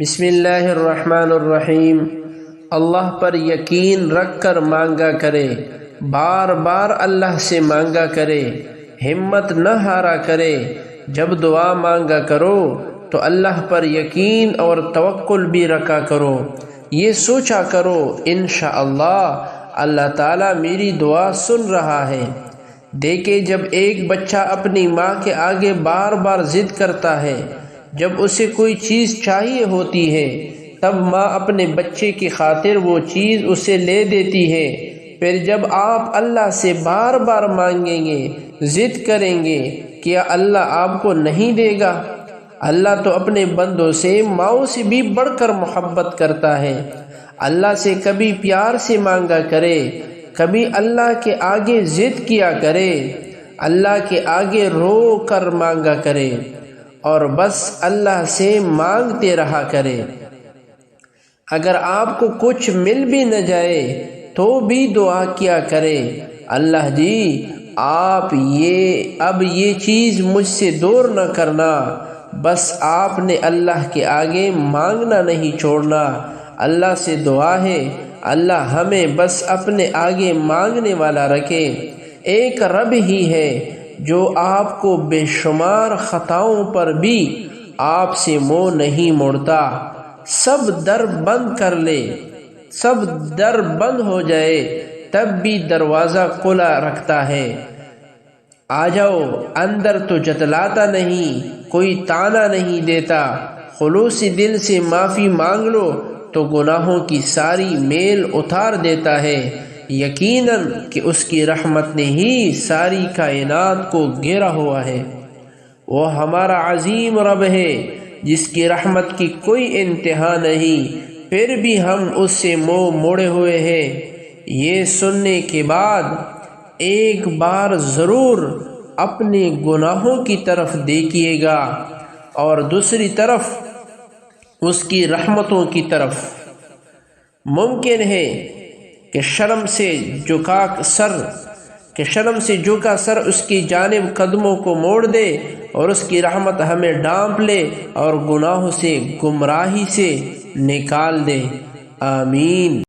بسم اللہ الرحمن الرحیم۔ اللہ پر یقین رکھ کر مانگا کرے، بار بار اللہ سے مانگا کرے، ہمت نہ ہارا کرے۔ جب دعا مانگا کرو تو اللہ پر یقین اور توکل بھی رکھا کرو، یہ سوچا کرو انشاءاللہ اللہ تعالیٰ میری دعا سن رہا ہے۔ دیکھیں، جب ایک بچہ اپنی ماں کے آگے بار بار ضد کرتا ہے، جب اسے کوئی چیز چاہیے ہوتی ہے، تب ماں اپنے بچے کی خاطر وہ چیز اسے لے دیتی ہے۔ پھر جب آپ اللہ سے بار بار مانگیں گے، ضد کریں گے، کیا اللہ آپ کو نہیں دے گا؟ اللہ تو اپنے بندوں سے ماؤں سے بھی بڑھ کر محبت کرتا ہے۔ اللہ سے کبھی پیار سے مانگا کرے، کبھی اللہ کے آگے ضد کیا کرے، اللہ کے آگے رو کر مانگا کرے اور بس اللہ سے مانگتے رہا کرے۔ اگر آپ کو کچھ مل بھی نہ جائے تو بھی دعا کیا کرے، اللہ جی آپ اب یہ چیز مجھ سے دور نہ کرنا۔ بس آپ نے اللہ کے آگے مانگنا نہیں چھوڑنا۔ اللہ سے دعا ہے اللہ ہمیں بس اپنے آگے مانگنے والا رکھے۔ ایک رب ہی ہے جو آپ کو بے شمار خطاؤں پر بھی آپ سے منہ نہیں موڑتا۔ سب در بند کر لے، سب در بند ہو جائے تب بھی دروازہ کھلا رکھتا ہے۔ آ جاؤ اندر تو جتلاتا نہیں، کوئی طعنہ نہیں دیتا۔ خلوص دل سے معافی مانگ لو تو گناہوں کی ساری میل اتار دیتا ہے۔ یقیناً کہ اس کی رحمت نے ہی ساری کائنات کو گھیرا ہوا ہے۔ وہ ہمارا عظیم رب ہے جس کی رحمت کی کوئی انتہا نہیں، پھر بھی ہم اس سے منہ موڑے ہوئے ہیں۔ یہ سننے کے بعد ایک بار ضرور اپنے گناہوں کی طرف دیکھیے گا اور دوسری طرف اس کی رحمتوں کی طرف۔ ممکن ہے کہ شرم سے جھکا سر اس کی جانب قدموں کو موڑ دے اور اس کی رحمت ہمیں ڈانپ لے اور گناہوں سے گمراہی سے نکال دے۔ آمین۔